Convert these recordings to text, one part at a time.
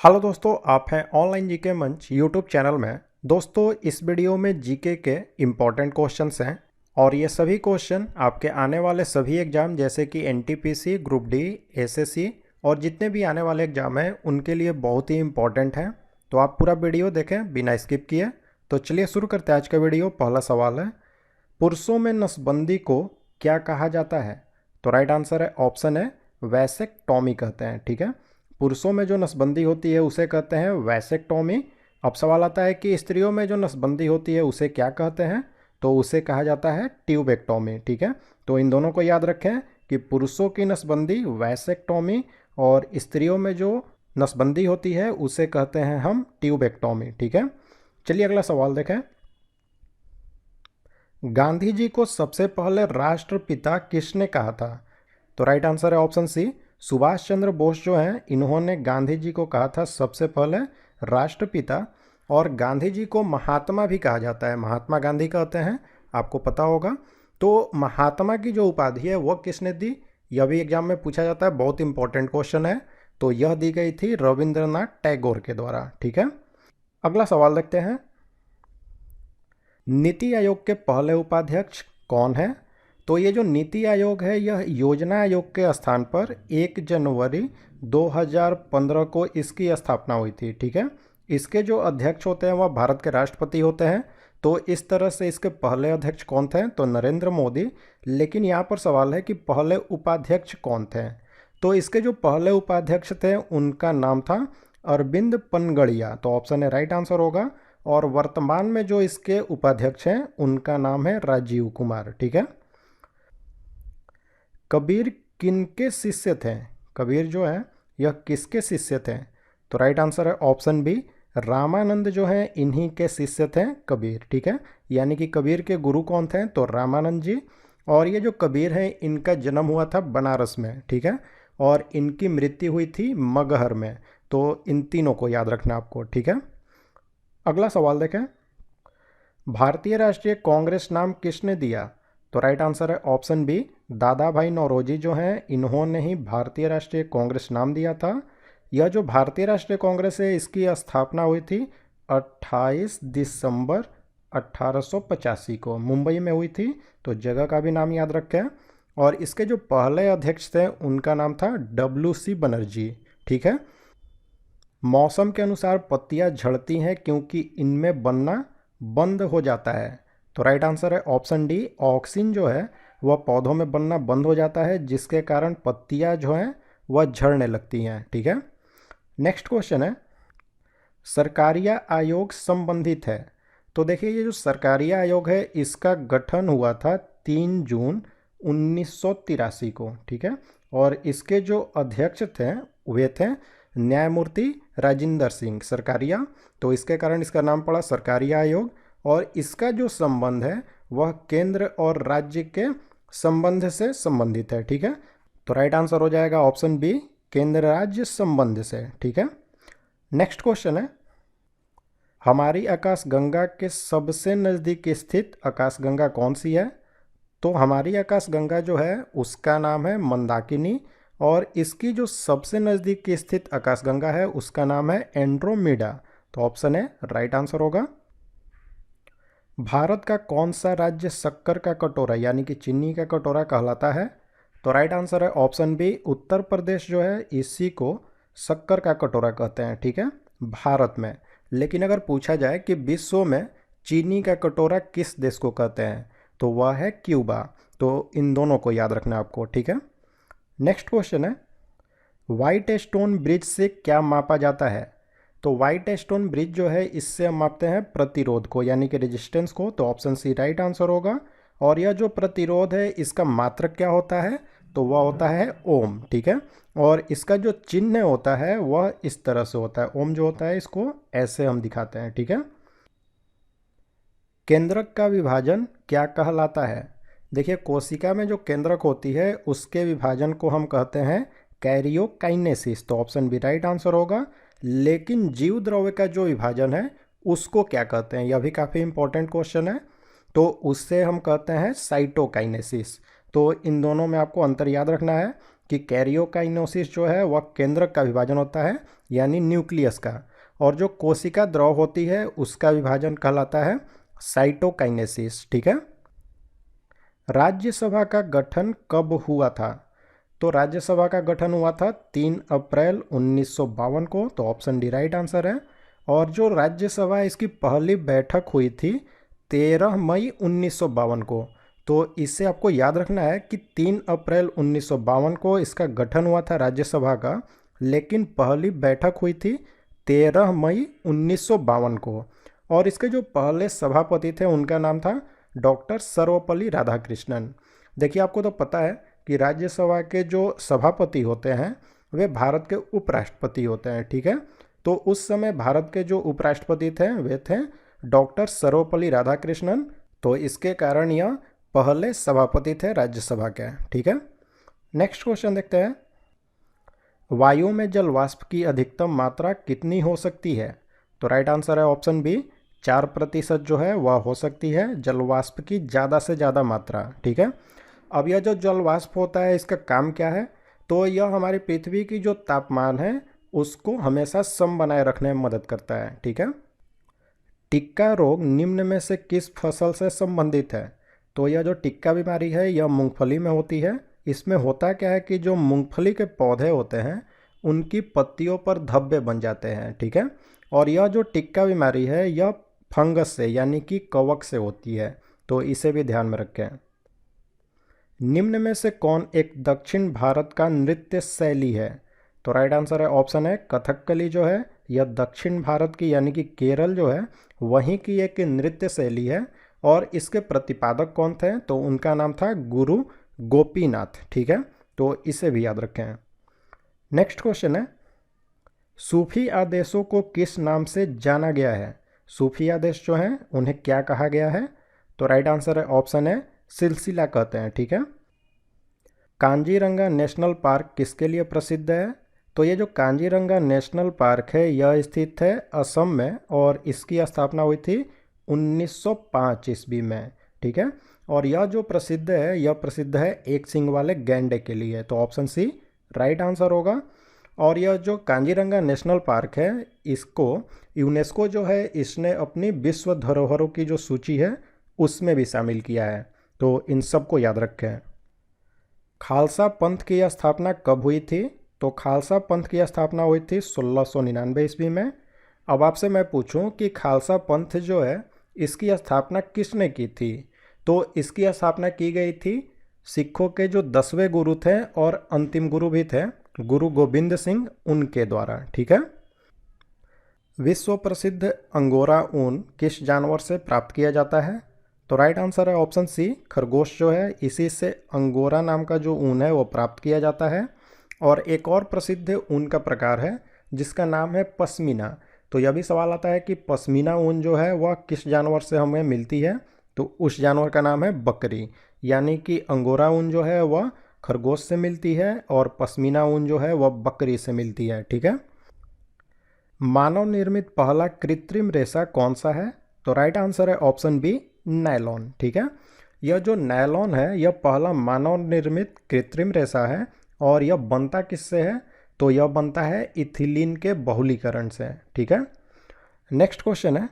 Hello दोस्तों, आप हैं ऑनलाइन जीके मंच यूट्यूब चैनल में। दोस्तों, इस वीडियो में जीके के इम्पॉर्टेंट क्वेश्चंस हैं और ये सभी क्वेश्चन आपके आने वाले सभी एग्जाम जैसे कि एनटीपीसी, ग्रुप डी, एसएससी और जितने भी आने वाले एग्जाम हैं उनके लिए बहुत ही इम्पॉर्टेंट हैं। तो आप पूरा वीडियो देखें बिना स्किप किए। तो चलिए शुरू करते हैं आज का वीडियो। पहला सवाल है, पुरुषों में नसबंदी को क्या कहा जाता है? तो राइट आंसर है ऑप्शन है वैसेक्टॉमी कहते हैं। ठीक है, पुरुषों में जो नसबंदी होती है उसे कहते हैं वैसेक्टॉमी। अब सवाल आता है कि स्त्रियों में जो नसबंदी होती है उसे क्या कहते हैं? तो उसे कहा जाता है ट्यूबेक्टॉमी। ठीक है, तो इन दोनों को याद रखें कि पुरुषों की नसबंदी वैसेक्टॉमी और स्त्रियों में जो नसबंदी होती है उसे कहते हैं हम ट्यूबेक्टॉमी। ठीक है, चलिए अगला सवाल देखें। गांधी जी को सबसे पहले राष्ट्रपिता किसने कहा था? तो राइट आंसर है ऑप्शन सी, सुभाष चंद्र बोस जो हैं इन्होंने गांधी जी को कहा था सबसे पहले राष्ट्रपिता। और गांधी जी को महात्मा भी कहा जाता है, महात्मा गांधी कहते हैं, आपको पता होगा। तो महात्मा की जो उपाधि है वह किसने दी? यह भी एग्जाम में पूछा जाता है, बहुत इंपॉर्टेंट क्वेश्चन है। तो यह दी गई थी रविंद्रनाथ टैगोर के द्वारा। ठीक है, अगला सवाल देखते हैं। नीति आयोग के पहले उपाध्यक्ष कौन है? तो ये जो नीति आयोग है यह योजना आयोग के स्थान पर 1 जनवरी 2015 को इसकी स्थापना हुई थी। ठीक है, इसके जो अध्यक्ष होते हैं वह भारत के राष्ट्रपति होते हैं। तो इस तरह से इसके पहले अध्यक्ष कौन थे? तो नरेंद्र मोदी। लेकिन यहाँ पर सवाल है कि पहले उपाध्यक्ष कौन थे? तो इसके जो पहले उपाध्यक्ष थे उनका नाम था अरविंद पनगड़िया। तो ऑप्शन है राइट आंसर होगा। और वर्तमान में जो इसके उपाध्यक्ष हैं उनका नाम है राजीव कुमार। ठीक है, कबीर किनके शिष्य थे? कबीर जो है यह किसके शिष्य थे? तो राइट आंसर है ऑप्शन बी, रामानंद जो है इन्हीं के शिष्य थे कबीर। ठीक है, यानी कि कबीर के गुरु कौन थे? तो रामानंद जी। और ये जो कबीर हैं इनका जन्म हुआ था बनारस में। ठीक है, और इनकी मृत्यु हुई थी मगहर में। तो इन तीनों को याद रखना आपको। ठीक है, अगला सवाल देखें। भारतीय राष्ट्रीय कांग्रेस नाम किसने दिया? तो राइट आंसर है ऑप्शन बी, दादा भाई नौरोजी जो हैं इन्होंने ही भारतीय राष्ट्रीय कांग्रेस नाम दिया था। यह जो भारतीय राष्ट्रीय कांग्रेस है इसकी स्थापना हुई थी 28 दिसंबर 1885 को, मुंबई में हुई थी। तो जगह का भी नाम याद रखें। और इसके जो पहले अध्यक्ष थे उनका नाम था WC बनर्जी। ठीक है, मौसम के अनुसार पत्तियां झड़ती हैं क्योंकि इनमें बनना बंद हो जाता है। तो राइट आंसर है ऑप्शन डी, ऑक्सिन जो है वह पौधों में बनना बंद हो जाता है जिसके कारण पत्तियां जो हैं वह झड़ने लगती हैं। ठीक है, नेक्स्ट क्वेश्चन है, सरकारिया आयोग संबंधित है। तो देखिए ये जो सरकारिया आयोग है इसका गठन हुआ था 3 जून 1983 को। ठीक है, और इसके जो अध्यक्ष थे वे थे न्यायमूर्ति राजिंदर सिंह सरकारिया। तो इसके कारण इसका नाम पड़ा सरकारिया आयोग। और इसका जो संबंध है वह केंद्र और राज्य के संबंध से संबंधित है। ठीक है, तो राइट आंसर हो जाएगा ऑप्शन बी, केंद्र राज्य संबंध से। ठीक है, नेक्स्ट क्वेश्चन है, हमारी आकाशगंगा के सबसे नज़दीक स्थित आकाशगंगा कौन सी है? तो हमारी आकाशगंगा जो है उसका नाम है मंदाकिनी। और इसकी जो सबसे नज़दीक की स्थित आकाशगंगा है उसका नाम है एंड्रोमेडा। तो ऑप्शन है राइट आंसर होगा। भारत का कौन सा राज्य शक्कर का कटोरा यानी कि चीनी का कटोरा कहलाता है? तो राइट आंसर है ऑप्शन बी, उत्तर प्रदेश जो है इसी को शक्कर का कटोरा कहते हैं। ठीक है, भारत में। लेकिन अगर पूछा जाए कि विश्व में चीनी का कटोरा किस देश को कहते हैं तो वह है क्यूबा। तो इन दोनों को याद रखना आपको। ठीक है, नेक्स्ट क्वेश्चन है, व्हाइट स्टोन ब्रिज से क्या मापा जाता है? तो व्हाइट स्टोन ब्रिज जो है इससे हम मापते हैं प्रतिरोध को यानी कि रेजिस्टेंस को। तो ऑप्शन सी राइट आंसर होगा। और यह जो प्रतिरोध है इसका मात्रक क्या होता है? तो वह होता है ओम। ठीक है, और इसका जो चिन्ह होता है वह इस तरह से होता है, ओम जो होता है इसको ऐसे हम दिखाते हैं। ठीक है, केंद्रक का विभाजन क्या कहलाता है? देखिए कोशिका में जो केंद्रक होती है उसके विभाजन को हम कहते हैं कैरियोकाइनेसिस। तो ऑप्शन बी राइट आंसर होगा। लेकिन जीव द्रव्य का जो विभाजन है उसको क्या कहते हैं? यह भी काफ़ी इंपॉर्टेंट क्वेश्चन है। तो उससे हम कहते हैं साइटोकाइनेसिस। तो इन दोनों में आपको अंतर याद रखना है कि कैरियोकाइनेसिस जो है वह केंद्रक का विभाजन होता है यानी न्यूक्लियस का, और जो कोशिका द्रव होती है उसका विभाजन कहलाता है साइटोकाइनेसिस। ठीक है। राज्यसभा का गठन कब हुआ था? तो राज्यसभा का गठन हुआ था 3 अप्रैल 1952 को, तो ऑप्शन डी राइट आंसर है। और जो राज्यसभा इसकी पहली बैठक हुई थी 13 मई 1952 को, तो इससे आपको याद रखना है कि 3 अप्रैल 1952 को इसका गठन हुआ था राज्यसभा का, लेकिन पहली बैठक हुई थी 13 मई 1952 को। और इसके जो पहले सभापति थे उनका नाम था डॉक्टर सर्वपल्ली राधाकृष्णन। देखिए, आपको तो पता है कि राज्यसभा के जो सभापति होते हैं वे भारत के उपराष्ट्रपति होते हैं। ठीक है। तो उस समय भारत के जो उपराष्ट्रपति थे वे थे डॉक्टर सर्वपल्ली राधाकृष्णन, तो इसके कारण यह पहले सभापति थे राज्यसभा के। ठीक है। नेक्स्ट क्वेश्चन देखते हैं। वायु में जल वाष्प की अधिकतम मात्रा कितनी हो सकती है? तो राइट आंसर है ऑप्शन बी 4% जो है वह हो सकती है जल वाष्प की ज़्यादा से ज़्यादा मात्रा। ठीक है। अब यह जो जल वाष्प होता है इसका काम क्या है? तो यह हमारी पृथ्वी की जो तापमान है उसको हमेशा सम बनाए रखने में मदद करता है। ठीक है। टिक्का रोग निम्न में से किस फसल से संबंधित है? तो यह जो टिक्का बीमारी है यह मूंगफली में होती है। इसमें होता क्या है कि जो मूंगफली के पौधे होते हैं उनकी पत्तियों पर धब्बे बन जाते हैं। ठीक है। और यह जो टिक्का बीमारी है यह फंगस से यानी कि कवक से होती है, तो इसे भी ध्यान में रखें। निम्न में से कौन एक दक्षिण भारत का नृत्य शैली है? तो राइट आंसर है ऑप्शन है कथकली जो है यह दक्षिण भारत की यानी कि केरल जो है वहीं की एक नृत्य शैली है। और इसके प्रतिपादक कौन थे? तो उनका नाम था गुरु गोपीनाथ। ठीक है। तो इसे भी याद रखें। नेक्स्ट क्वेश्चन है, सूफी आदेशों को किस नाम से जाना गया है? सूफी आदेश जो हैं उन्हें क्या कहा गया है? तो राइट आंसर है ऑप्शन है सिलसिला कहते हैं। ठीक है। कांजीरंगा नेशनल पार्क किसके लिए प्रसिद्ध है? तो ये जो कांजीरंगा नेशनल पार्क है यह स्थित है असम में, और इसकी स्थापना हुई थी 1905 ईस्वी में। ठीक है। और यह जो प्रसिद्ध है यह प्रसिद्ध है एक सींग वाले गैंडे के लिए, तो ऑप्शन सी राइट आंसर होगा। और यह जो कांजीरंगा नेशनल पार्क है इसको यूनेस्को जो है इसने अपनी विश्व धरोहरों की जो सूची है उसमें भी शामिल किया है, तो इन सब को याद रखें। खालसा पंथ की स्थापना कब हुई थी? तो खालसा पंथ की स्थापना हुई थी 1699 ईस्वी में। अब आपसे मैं पूछूं कि खालसा पंथ जो है इसकी स्थापना किसने की थी? तो इसकी स्थापना की गई थी सिखों के जो 10वें गुरु थे और अंतिम गुरु भी थे गुरु गोविंद सिंह, उनके द्वारा। ठीक है। विश्व प्रसिद्ध अंगोरा ऊन किस जानवर से प्राप्त किया जाता है? तो राइट आंसर है ऑप्शन सी खरगोश जो है इसी से अंगोरा नाम का जो ऊन है वो प्राप्त किया जाता है। और एक और प्रसिद्ध ऊन का प्रकार है जिसका नाम है पश्मीना। तो यह भी सवाल आता है कि पश्मीना ऊन जो है वह किस जानवर से हमें मिलती है? तो उस जानवर का नाम है बकरी, यानी कि अंगोरा ऊन जो है वह खरगोश से मिलती है और पश्मीना ऊन जो है वह बकरी से मिलती है। ठीक है। मानव निर्मित पहला कृत्रिम रेशा कौन सा है? तो राइट आंसर है ऑप्शन बी नायलॉन। ठीक है। यह जो नायलॉन है यह पहला मानव निर्मित कृत्रिम रेशा है, और यह बनता किससे है? तो यह बनता है इथिलीन के बहुलीकरण से। ठीक है। नेक्स्ट क्वेश्चन है,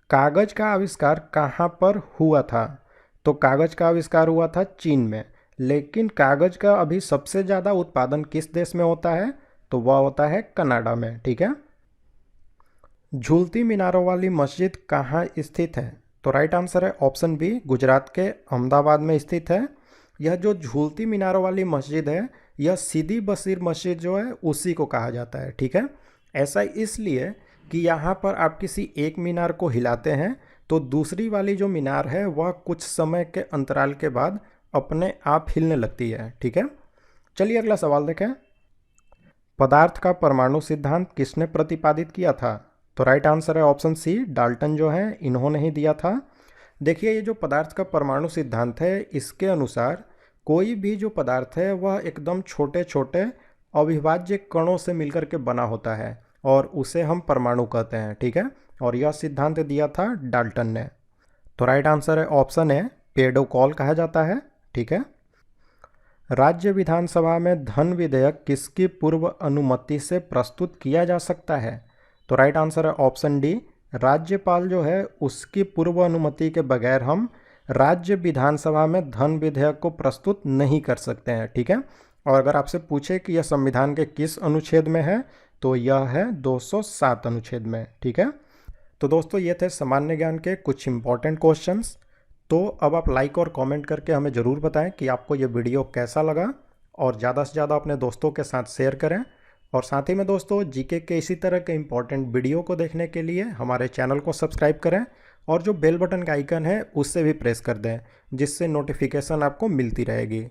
कागज का आविष्कार कहाँ पर हुआ था? तो कागज का आविष्कार हुआ था चीन में, लेकिन कागज का अभी सबसे ज़्यादा उत्पादन किस देश में होता है? तो वह होता है कनाडा में। ठीक है। झूलती मीनारों वाली मस्जिद कहाँ स्थित है? तो राइट आंसर है ऑप्शन बी गुजरात के अहमदाबाद में स्थित है। यह जो झूलती मीनारों वाली मस्जिद है यह सीदी बशीर मस्जिद जो है उसी को कहा जाता है। ठीक है। ऐसा इसलिए कि यहाँ पर आप किसी एक मीनार को हिलाते हैं तो दूसरी वाली जो मीनार है वह कुछ समय के अंतराल के बाद अपने आप हिलने लगती है। ठीक है। चलिए अगला सवाल देखें। पदार्थ का परमाणु सिद्धांत किसने प्रतिपादित किया था? तो राइट आंसर है ऑप्शन सी डाल्टन जो है इन्होंने ही दिया था। देखिए, ये जो पदार्थ का परमाणु सिद्धांत है इसके अनुसार कोई भी जो पदार्थ है वह एकदम छोटे छोटे अविभाज्य कणों से मिलकर के बना होता है और उसे हम परमाणु कहते हैं। ठीक है। और यह सिद्धांत दिया था डाल्टन ने। तो राइट आंसर है ऑप्शन है पेडोकॉल कहा जाता है। ठीक है। राज्य विधानसभा में धन विधेयक किसकी पूर्व अनुमति से प्रस्तुत किया जा सकता है? तो राइट आंसर है ऑप्शन डी, राज्यपाल जो है उसकी पूर्व अनुमति के बगैर हम राज्य विधानसभा में धन विधेयक को प्रस्तुत नहीं कर सकते हैं, ठीक है। और अगर आपसे पूछे कि यह संविधान के किस अनुच्छेद में है, तो यह है 207 अनुच्छेद में, ठीक है। तो दोस्तों ये थे सामान्य ज्ञान के कुछ इंपॉर्टेंट क्वेश्चंस। तो अब आप लाइक और कमेंट करके हमें ज़रूर बताएं कि आपको ये वीडियो कैसा लगा, और ज़्यादा से ज़्यादा अपने दोस्तों के साथ शेयर करें। और साथ ही में दोस्तों जीके के इसी तरह के इंपॉर्टेंट वीडियो को देखने के लिए हमारे चैनल को सब्सक्राइब करें, और जो बेल बटन का आइकन है उससे भी प्रेस कर दें, जिससे नोटिफिकेशन आपको मिलती रहेगी।